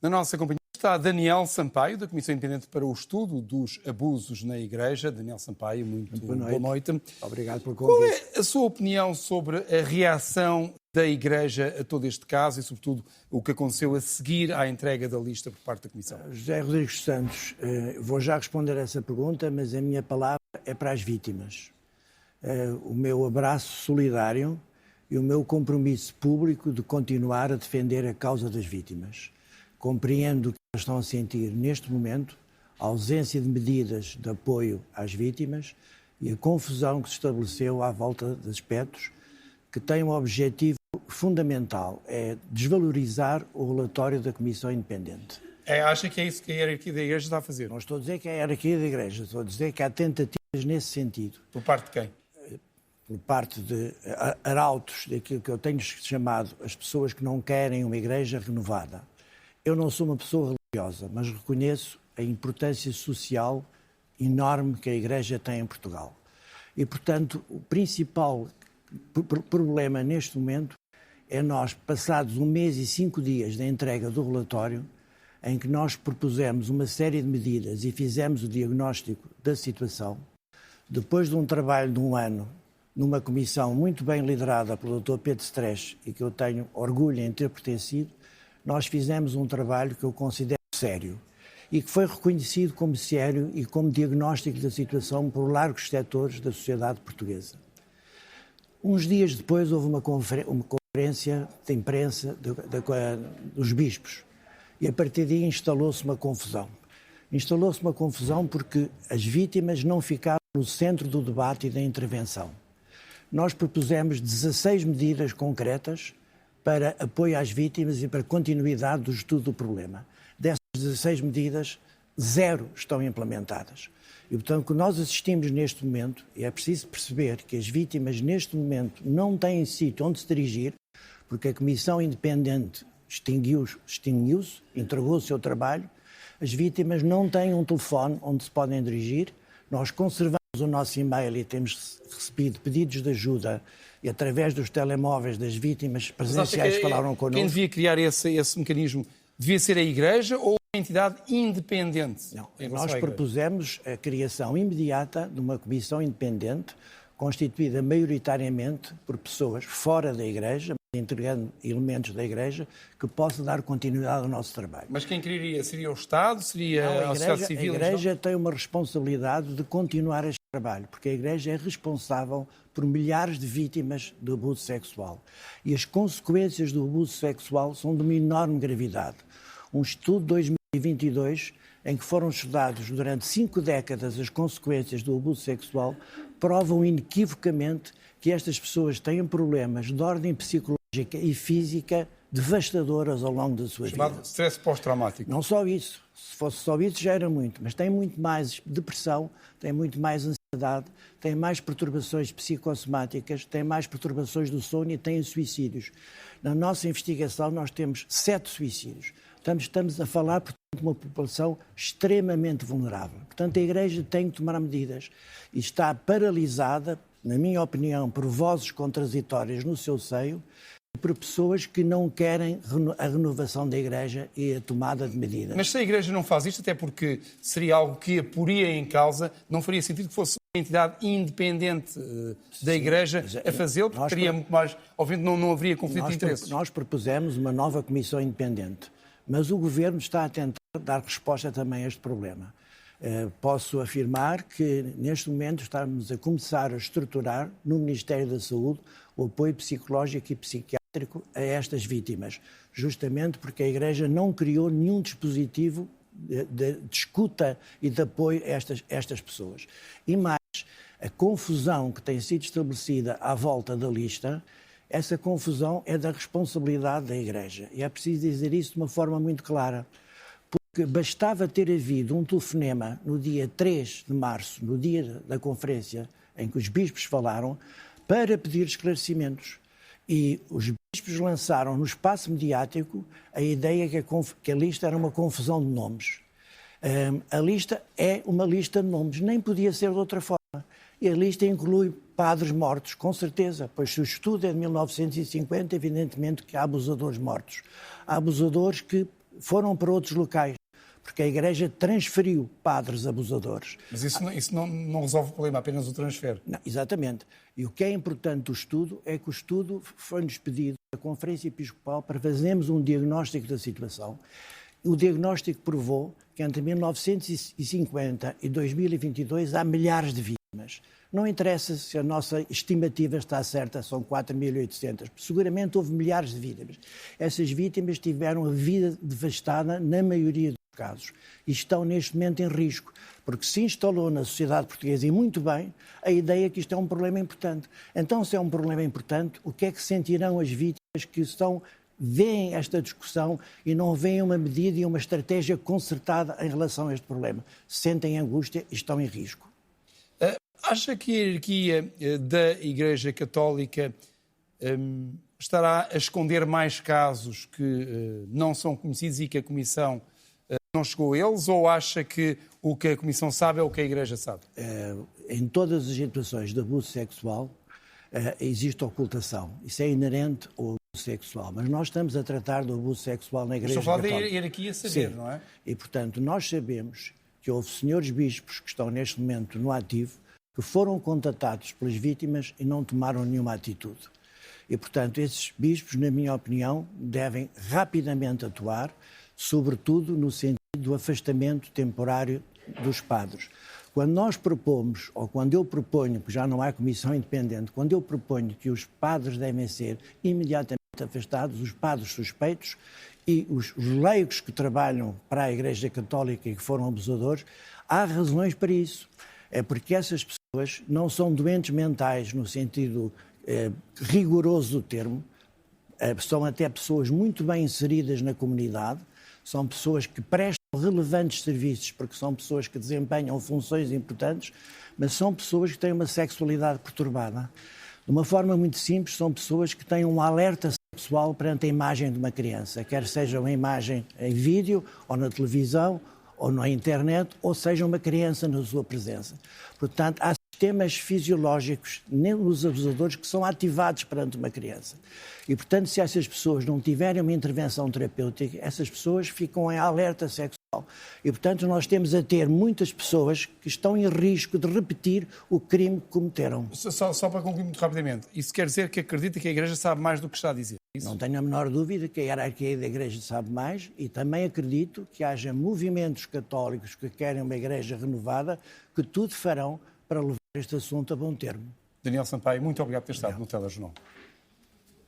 Na nossa companhia está Daniel Sampaio, da Comissão Independente para o Estudo dos Abusos na Igreja. Daniel Sampaio, muito boa noite. Obrigado pelo Qual convite. é a sua opinião sobre a reação da Igreja a todo este caso e, sobretudo, o que aconteceu a seguir à entrega da lista por parte da Comissão? José Rodrigues Santos, vou já responder a essa pergunta, mas a minha palavra é para as vítimas. O meu abraço solidário e o meu compromisso público de continuar a defender a causa das vítimas. Compreendo o que elas estão a sentir neste momento, a ausência de medidas de apoio às vítimas e a confusão que se estabeleceu à volta de aspectos que têm um objetivo fundamental, é desvalorizar o relatório da Comissão Independente. Acha que é isso que a hierarquia da Igreja está a fazer? Não estou a dizer que é a hierarquia da Igreja, estou a dizer que há tentativas nesse sentido. Por parte de quem? Por parte de arautos, daquilo que eu tenho chamado as pessoas que não querem uma Igreja renovada. Eu não sou uma pessoa religiosa, mas reconheço a importância social enorme que a Igreja tem em Portugal. E, portanto, o principal problema neste momento é nós, passados 1 mês e 5 dias da entrega do relatório, em que nós propusemos uma série de medidas e fizemos o diagnóstico da situação, depois de um trabalho de 1 ano, numa comissão muito bem liderada pelo Dr. Pedro Stresch, e que eu tenho orgulho em ter pertencido, nós fizemos um trabalho que eu considero sério e que foi reconhecido como sério e como diagnóstico da situação por largos setores da sociedade portuguesa. Uns dias depois houve uma conferência de imprensa dos bispos e a partir daí instalou-se uma confusão. Instalou-se uma confusão porque as vítimas não ficaram no centro do debate e da intervenção. Nós propusemos 16 medidas concretas para apoio às vítimas e para continuidade do estudo do problema. Dessas 16 medidas, 0 estão implementadas. E, portanto, o que nós assistimos neste momento, e é preciso perceber que as vítimas neste momento não têm sítio onde se dirigir, porque a Comissão Independente extinguiu-se, entregou o seu trabalho, as vítimas não têm um telefone onde se podem dirigir. Nós conservamos o nosso e-mail e temos recebido pedidos de ajuda e através dos telemóveis das vítimas presenciais que falaram connosco. Quem devia criar esse mecanismo devia ser a Igreja ou uma entidade independente? Não, nós propusemos a criação imediata de uma comissão independente constituída maioritariamente por pessoas fora da Igreja, integrando elementos da Igreja, que possa dar continuidade ao nosso trabalho. Mas quem criaria? Seria o Estado? Seria a sociedade civil? A Igreja tem uma responsabilidade de continuar este trabalho, porque a Igreja é responsável por milhares de vítimas do abuso sexual. E as consequências do abuso sexual são de uma enorme gravidade. Um estudo de 2022, em que foram estudados durante 5 décadas as consequências do abuso sexual, provam inequivocamente que estas pessoas têm problemas de ordem psicológica e física devastadoras ao longo da sua vida. Chamado stress pós-traumático. Não só isso. Se fosse só isso já era muito, mas tem muito mais depressão, tem muito mais ansiedade, tem mais perturbações psicossomáticas, tem mais perturbações do sono e tem suicídios. Na nossa investigação nós temos 7 suicídios. Estamos a falar, portanto, de uma população extremamente vulnerável. Portanto, a Igreja tem que tomar medidas e está paralisada, na minha opinião, por vozes contraditórias no seu seio, por pessoas que não querem a renovação da Igreja e a tomada de medidas. Mas se a Igreja não faz isto, até porque seria algo que a poria em causa, não faria sentido que fosse uma entidade independente da Igreja a fazê-lo, porque teria muito mais, obviamente não haveria conflito de interesses. Nós propusemos uma nova comissão independente, mas o Governo está a tentar dar resposta também a este problema. Posso afirmar que, neste momento, estamos a começar a estruturar, no Ministério da Saúde, o apoio psicológico e psiquiátrico a estas vítimas, justamente porque a Igreja não criou nenhum dispositivo de escuta e de apoio a estas pessoas. E mais, a confusão que tem sido estabelecida à volta da lista, essa confusão é da responsabilidade da Igreja. E é preciso dizer isso de uma forma muito clara. Porque bastava ter havido um telefonema no dia 3 de março, no dia da conferência em que os bispos falaram, para pedir esclarecimentos. E os bispos lançaram no espaço mediático a ideia que a lista era uma confusão de nomes. A lista é uma lista de nomes, nem podia ser de outra forma. E a lista inclui padres mortos, com certeza, pois se o estudo é de 1950, evidentemente que há abusadores mortos. Há abusadores que foram para outros locais, porque a Igreja transferiu padres abusadores. Mas isso não resolve o problema, apenas o transfere. Não, exatamente. E o que é importante do estudo é que o estudo foi-nos pedido da Conferência Episcopal para fazermos um diagnóstico da situação. O diagnóstico provou que entre 1950 e 2022 há milhares de vítimas. Não interessa se a nossa estimativa está certa, são 4.800. Seguramente houve milhares de vítimas. Essas vítimas tiveram a vida devastada na maioria dos casos e estão neste momento em risco, porque se instalou na sociedade portuguesa, e muito bem, a ideia que isto é um problema importante. Então, se é um problema importante, o que é que sentirão as vítimas que veem esta discussão e não veem uma medida e uma estratégia concertada em relação a este problema? Sentem angústia e estão em risco. Acha que a hierarquia da Igreja Católica estará a esconder mais casos que não são conhecidos e que a Comissão não chegou a eles, ou acha que o que a Comissão sabe é o que a Igreja sabe? Em todas as situações de abuso sexual existe ocultação. Isso é inerente ao abuso sexual. Mas nós estamos a tratar do abuso sexual na Igreja Católica. Estou a falar da hierarquia saber, sim. Não é? E, portanto, nós sabemos que houve senhores bispos que estão neste momento no ativo, que foram contatados pelas vítimas e não tomaram nenhuma atitude. E, portanto, esses bispos, na minha opinião, devem rapidamente atuar, sobretudo no sentido do afastamento temporário dos padres. Quando nós propomos, ou quando eu proponho, que já não há comissão independente, quando eu proponho que os padres devem ser imediatamente afastados, os padres suspeitos e os leigos que trabalham para a Igreja Católica e que foram abusadores, há razões para isso. É porque essas pessoas não são doentes mentais no sentido rigoroso do termo, são até pessoas muito bem inseridas na comunidade, são pessoas que prestam relevantes serviços porque são pessoas que desempenham funções importantes, mas são pessoas que têm uma sexualidade perturbada. De uma forma muito simples, são pessoas que têm um alerta sexual perante a imagem de uma criança, quer seja uma imagem em vídeo ou na televisão, ou na internet, ou seja uma criança na sua presença. Portanto, há sistemas fisiológicos nos abusadores que são ativados perante uma criança. E, portanto, se essas pessoas não tiverem uma intervenção terapêutica, essas pessoas ficam em alerta sexual. E, portanto, nós temos a ter muitas pessoas que estão em risco de repetir o crime que cometeram. Só para concluir muito rapidamente, isso quer dizer que acredita que a Igreja sabe mais do que está a dizer? Isso? Não tenho a menor dúvida que a hierarquia da Igreja sabe mais e também acredito que haja movimentos católicos que querem uma Igreja renovada que tudo farão para levar este assunto a bom termo. Daniel Sampaio, muito obrigado por ter estado no Telejornal.